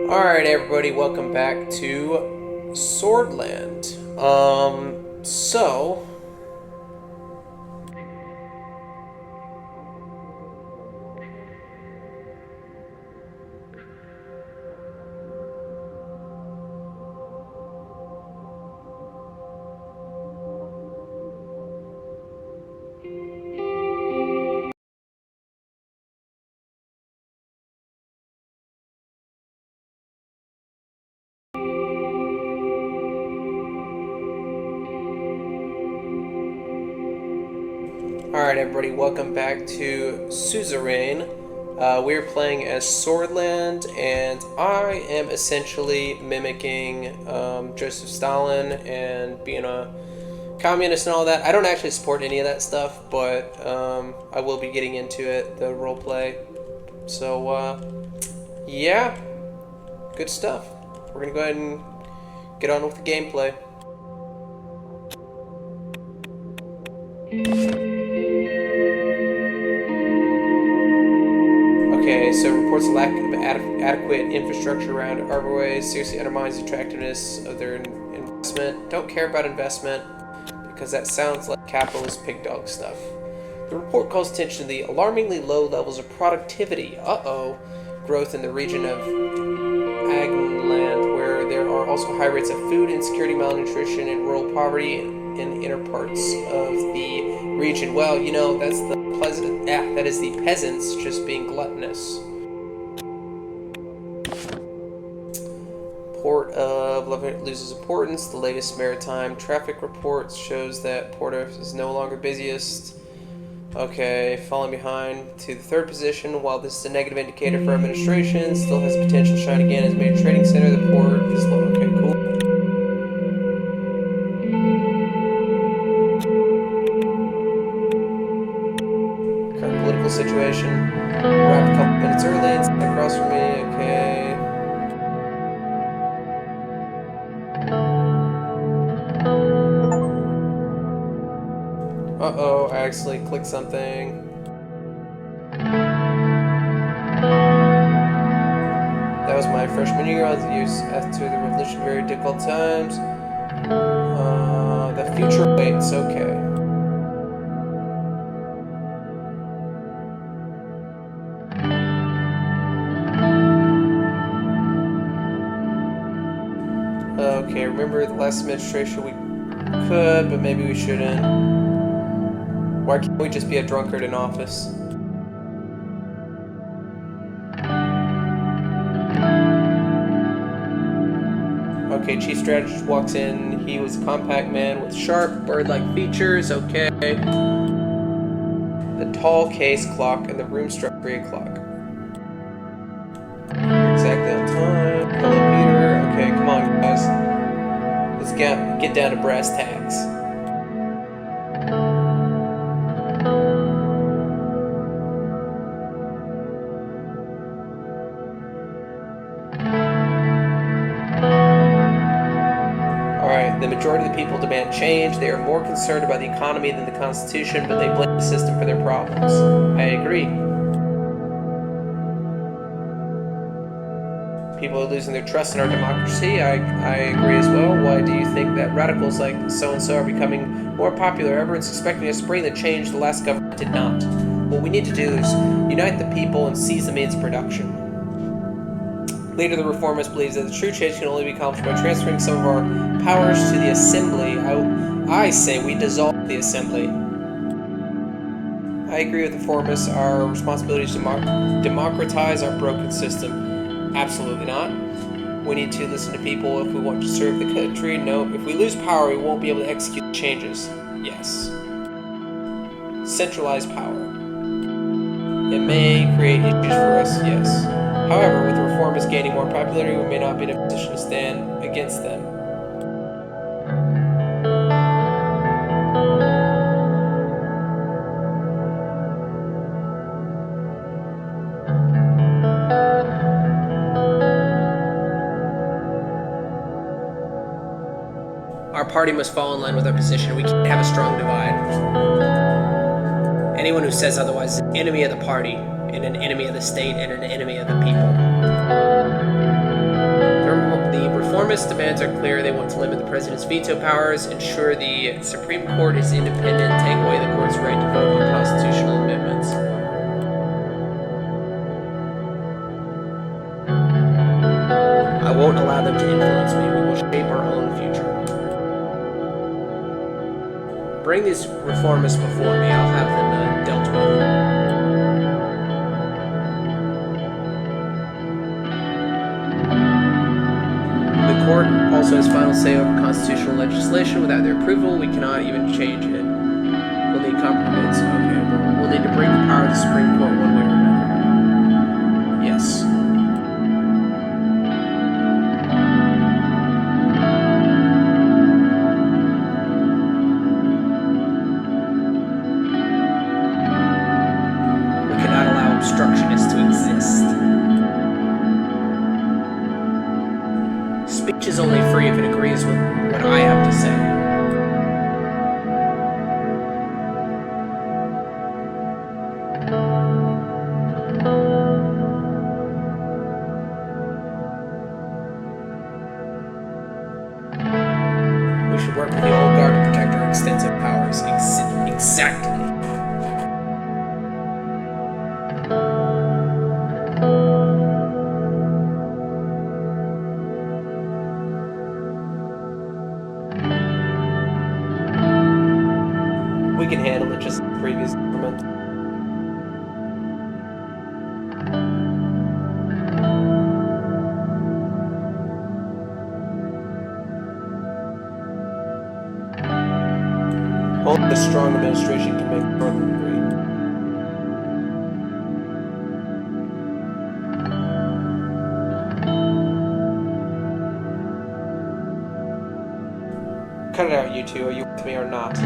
Alright, everybody, welcome back to Swordland. So. Alright, everybody, welcome back to Suzerain. We're playing as Swordland, and I am essentially mimicking Joseph Stalin and being a communist and all that. I don't actually support any of that stuff, but I will be getting into it, the roleplay. So, yeah, good stuff. We're gonna go ahead and get on with the gameplay. Okay, so reports a lack of adequate infrastructure around arborways seriously undermines the attractiveness of their investment. Don't care about investment because that sounds like capitalist pig dog stuff. The report calls attention to the alarmingly low levels of productivity. Growth in the region of Agland, where there are also high rates of food insecurity, malnutrition, and rural poverty in inner parts of the region. Well, you know, that's the that is the peasants just being gluttonous. Port of Lebanon loses importance. The latest maritime traffic reports shows that Port of is no longer busiest. Okay, falling behind to the third position. While this is a negative indicator for administration, still has potential to shine again as a major trading center. The port is low. Okay, cool. Current political situation. Arrived a couple minutes early and sat across from me. Okay. Uh-oh, I accidentally clicked something. That was my freshman year. I was used after the revolution, very difficult times. The future waits. Okay. Okay, remember the last administration we could, but maybe we shouldn't. Why can't we just be a drunkard in office? Okay, chief strategist walks in. He was a compact man with sharp bird-like features. Okay. The tall case clock and the room struck 3 o'clock. Exactly on time. Hello, Peter. Okay, come on, guys. Let's get down to brass tacks. Alright, the majority of the people demand change. They are more concerned about the economy than the Constitution, but they blame the system for their problems. I agree. People are losing their trust in our democracy. I agree as well. Why do you think that radicals like so-and-so are becoming more popular? Everyone's expecting us to bring the change the last government did not. What we need to do is unite the people and seize the means of production. Leader of the reformist believes that the true change can only be accomplished by transferring some of our powers to the assembly. I say we dissolve the assembly. I agree with the reformists. Our responsibility is to democratize our broken system. Absolutely not. We need to listen to people if we want to serve the country. No, if we lose power, we won't be able to execute changes. Yes. Centralized power. It may create issues for us, yes. However, with the reformists gaining more popularity, we may not be in a position to stand against them. Our party must fall in line with our position. We can't have a strong divide. Anyone who says otherwise is an enemy of the party, and an enemy of the state, and an enemy of the people. reformist demands are clear. They want to limit the president's veto powers, ensure the Supreme Court is independent, take away the court's right to vote on constitutional amendments. I won't allow them to influence me. We will shape our own future. Bring these reformists before me. I'll have them dealt with. The court also has final say over constitutional legislation. Without their approval, we cannot even change it. We'll need compromise. Okay, well, we'll need to bring the power of the Supreme Court one way or another. Yes. We cannot allow obstructionists to exist. Speech is only free if it agrees with what I have to say. We should work with the old guard to protect our extensive powers. Exactly. We can handle it just like the previous government. Only a strong administration can make Northern great. Cut it out, you two. Are you with me or not?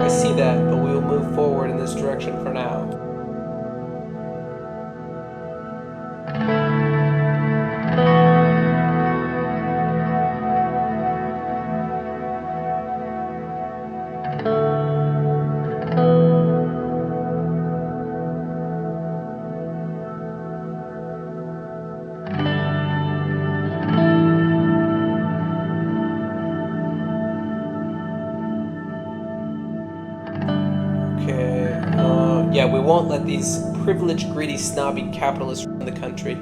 I see that, but we will move forward in this direction for now. Yeah, we won't let these privileged, greedy, snobby capitalists run the country.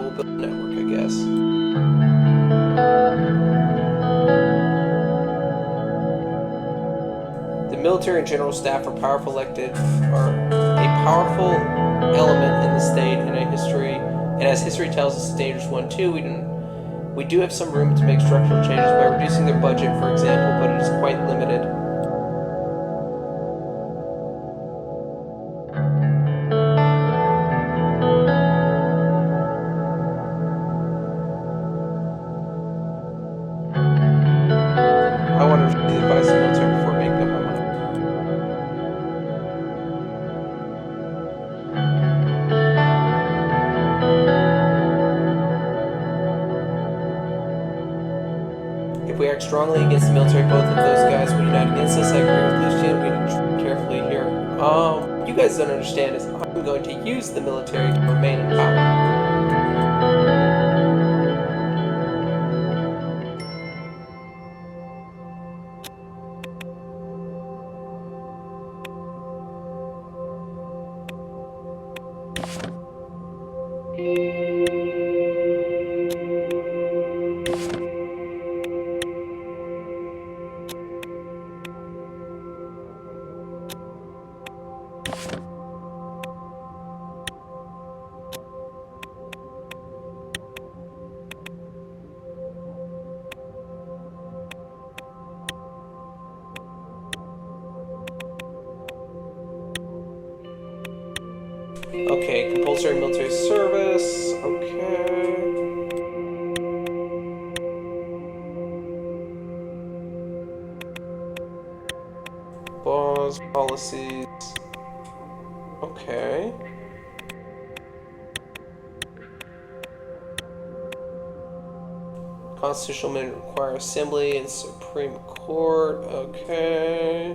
We'll build a network, I guess. The military and general staff are a powerful element in the state, and as history tells us, it's a dangerous one too. We do have some room to make structural changes by reducing their budget, for example, but it is quite limited. I want to receive the advice of the military before making up my mind. If we act strongly against the military, both of those guys will unite against us. I agree with Lucian. We need to carefully here. You guys don't understand is I'm going to use the military to remain in power. Okay, compulsory military service. Okay. policies. Okay. Constitutional amendment require assembly and Supreme Court. Okay.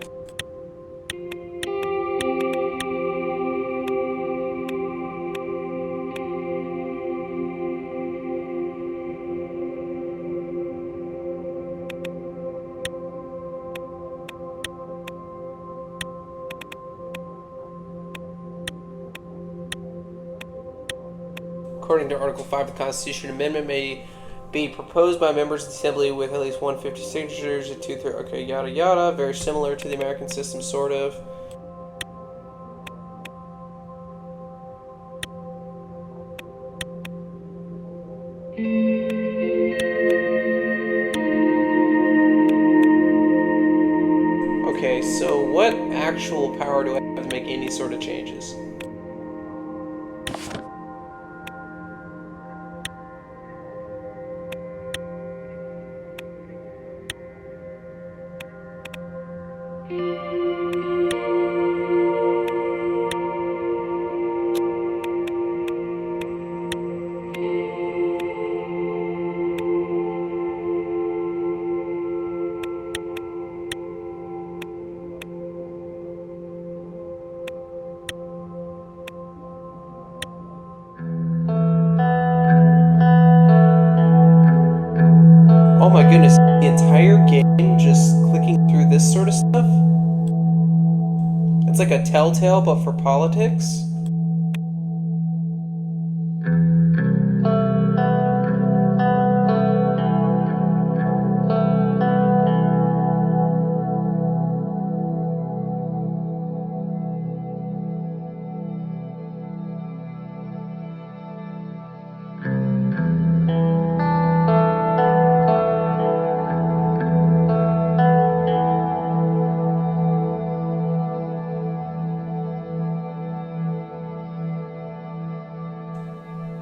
According to Article 5 of the Constitution, amendment may be proposed by members of the Assembly with at least 150 signatures, a two-thirds, okay, yada yada, very similar to the American system, sort of. Okay, so what actual power do I have to make any sort of changes? Oh my goodness, the entire game just clicking through this sort of stuff? It's like a telltale, but for politics?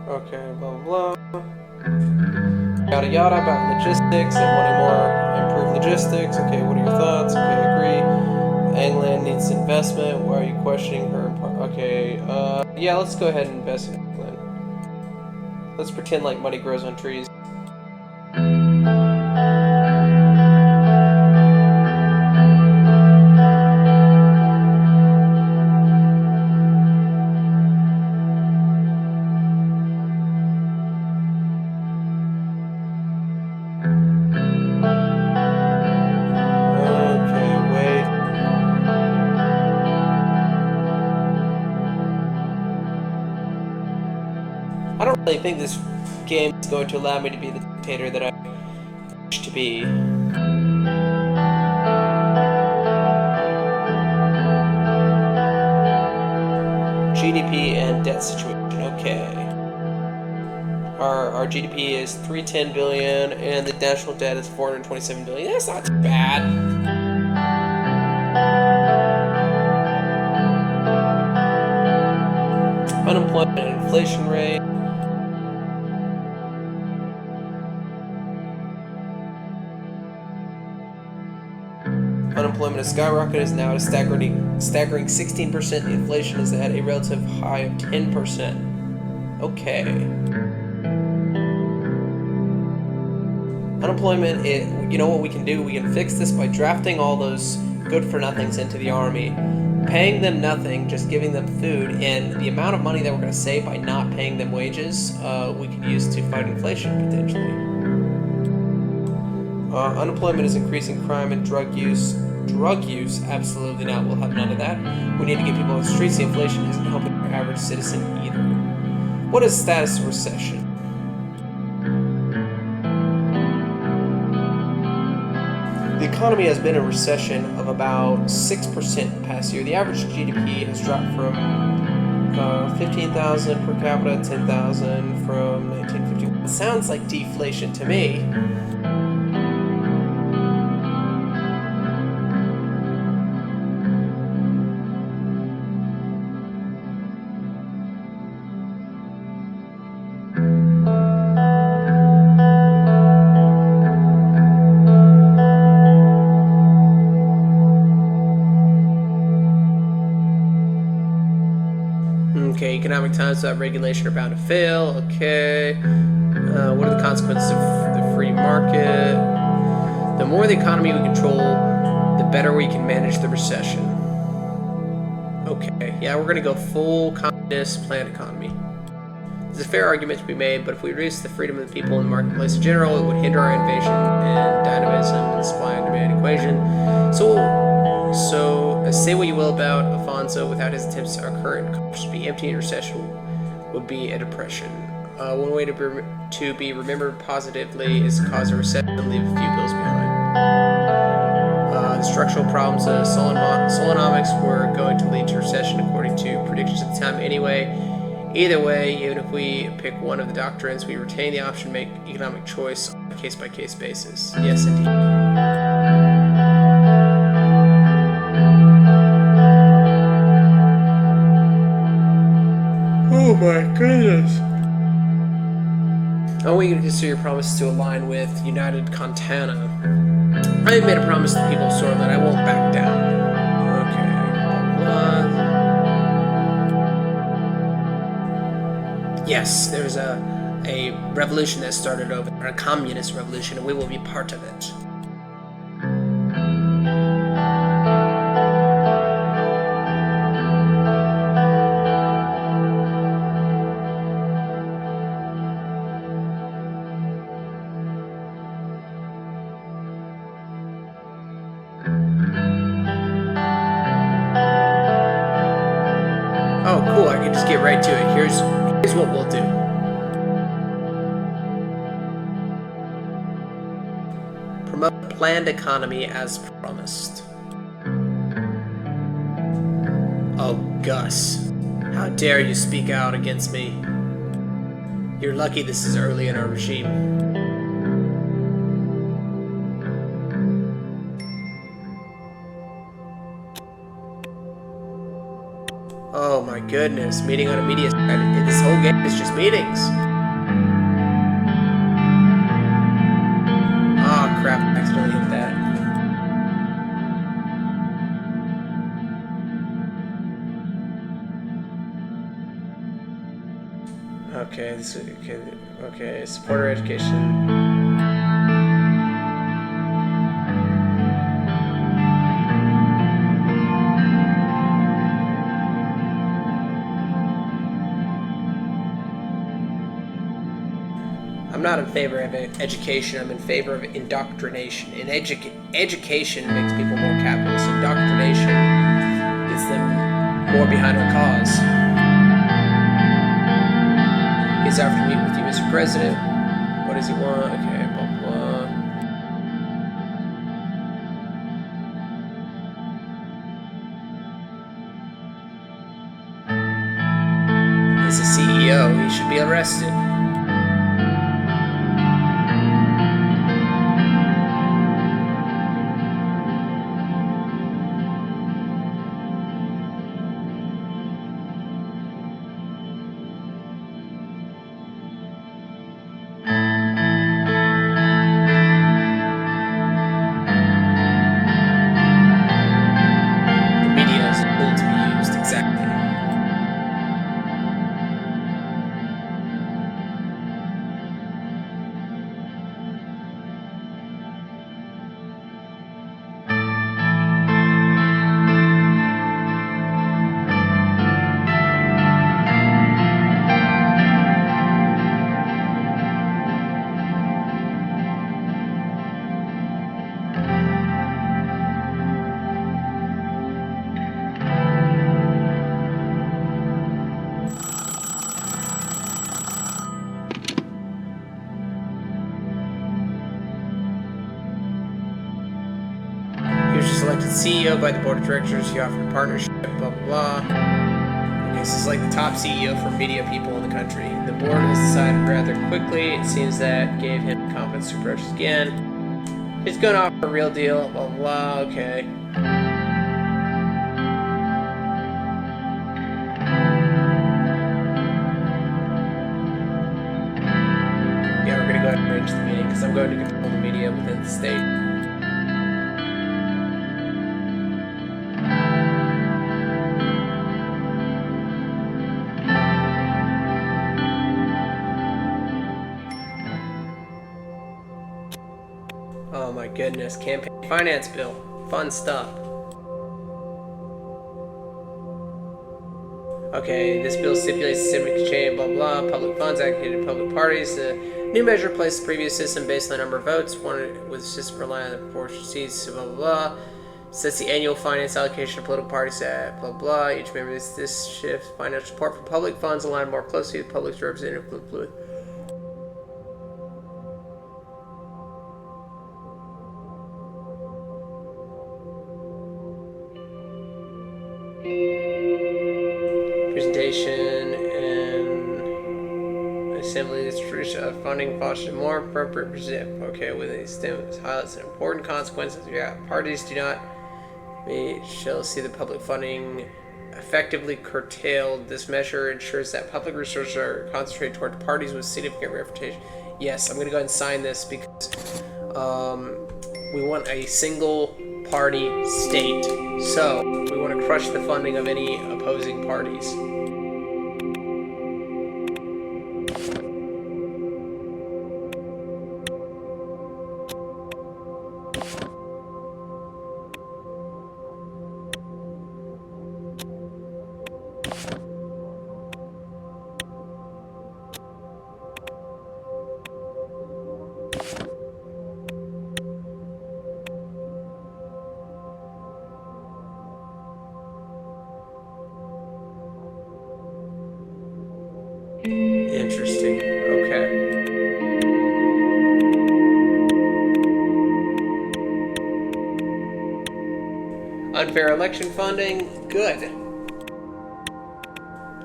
Okay, blah blah blah. Yada yada about logistics and wanting more improved logistics. Okay, what are your thoughts? Okay, I agree. England needs investment. Why are you questioning her? Okay, yeah, let's go ahead and invest in England. Let's pretend like money grows on trees. I don't really think this game is going to allow me to be the dictator that I wish to be. GDP and debt situation. Okay. Our GDP is 310 billion and the national debt is 427 billion. That's not too bad. Unemployment and inflation rate. Unemployment has skyrocketed, is now at a staggering 16%. Inflation is at a relative high of 10%. Okay. Unemployment, you know what we can do? We can fix this by drafting all those good-for-nothings into the army, paying them nothing, just giving them food, and the amount of money that we're going to save by not paying them wages, we can use to fight inflation, potentially. Unemployment is increasing crime and drug use. Drug use? Absolutely not. We'll have none of that. We need to get people on the streets. The inflation isn't helping our average citizen either. What is the status of recession? The economy has been in a recession of about 6% the past year. The average GDP has dropped from 15,000 per capita, 10,000 from 1951. It sounds like deflation to me. without regulation are bound to fail. Okay. What are the consequences of the free market? The more the economy we control, the better we can manage the recession. Okay, yeah, we're going to go full communist planned economy. There's a fair argument to be made, but if we reduce the freedom of the people in the marketplace in general, it would hinder our innovation and dynamism and supply and demand equation. So say what you will about Alfonso, without his attempts, our current coffers would be empty and recession would be a depression. One way to be remembered positively is to cause a recession and leave a few bills behind. The structural problems of Solonomics were going to lead to recession according to predictions at the time anyway. Either way, even if we pick one of the doctrines, we retain the option to make economic choice on a case-by-case basis. Yes, indeed. Oh my goodness. I want you to consider your promise to align with United Contana. I have made a promise to the people of Sworland. I won't back down. Okay. Yes, there's a revolution that started over there, a communist revolution, and we will be part of it. Oh, cool, I can just get right to it. Here's what we'll do. Promote a planned economy as promised. Oh, Gus. How dare you speak out against me? You're lucky this is early in our regime. Oh my goodness, meeting on a media site. This whole game is just meetings. Oh crap, I accidentally hit that. Okay, supporter education. I'm not in favor of education, I'm in favor of indoctrination. And education makes people more capitalist. Indoctrination gets them more behind our cause. He's out to meet with you, Mr. President. What does he want? Okay, blah, blah. He's the CEO. He should be arrested. Selected CEO by the board of directors. He offered a partnership, blah, blah, blah. Okay, this is like the top CEO for media people in the country. The board has decided rather quickly. It seems that gave him confidence to approach again. He's going to offer a real deal, blah, blah, blah. Okay. Yeah, we're going to go ahead and arrange the meeting because I'm going to control the media within the state. my goodness, campaign finance bill. Fun stuff. Okay, this bill stipulates the civic exchange, blah blah, public funds allocated to public parties. The new measure replaces the previous system based on the number of votes, one with the system relying on the proportion of seats, blah blah blah. Sets the annual finance allocation of political parties at blah blah. Each member of this shift financial support for public funds aligned more closely with public's representative fluid. Presentation and assembly distribution of funding foster more appropriate present. Okay, with these stimulus highlights an important consequences. Yeah, parties do not shall see the public funding effectively curtailed. This measure ensures that public resources are concentrated toward parties with significant reputation. Yes, I'm going to go ahead and sign this because we want a single party state. So we want to crush the funding of any opposing parties. Interesting. Okay. Unfair election funding. Good.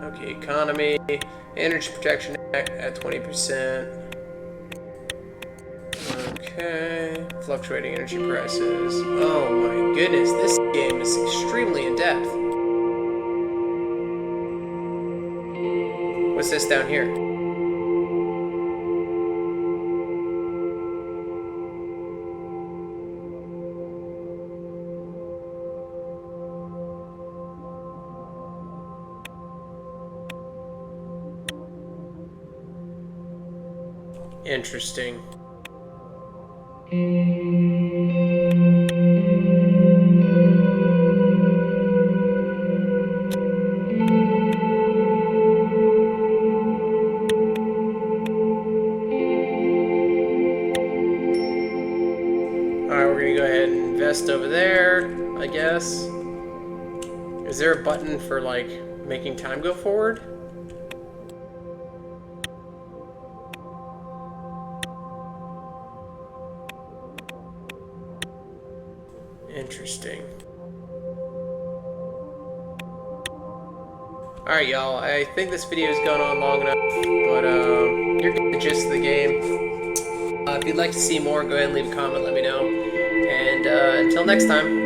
Okay, economy. Energy Protection Act at 20%. Okay. Fluctuating energy prices. Oh my goodness, this game is extremely in-depth. What's this down here? Interesting. Alright, we're gonna go ahead and invest over there, I guess. Is there a button for, like, making time go forward? Interesting. Alright, y'all. I think this video has gone on long enough, but you're getting the gist of the game. If you'd like to see more, go ahead and leave a comment, let me know. And until next time.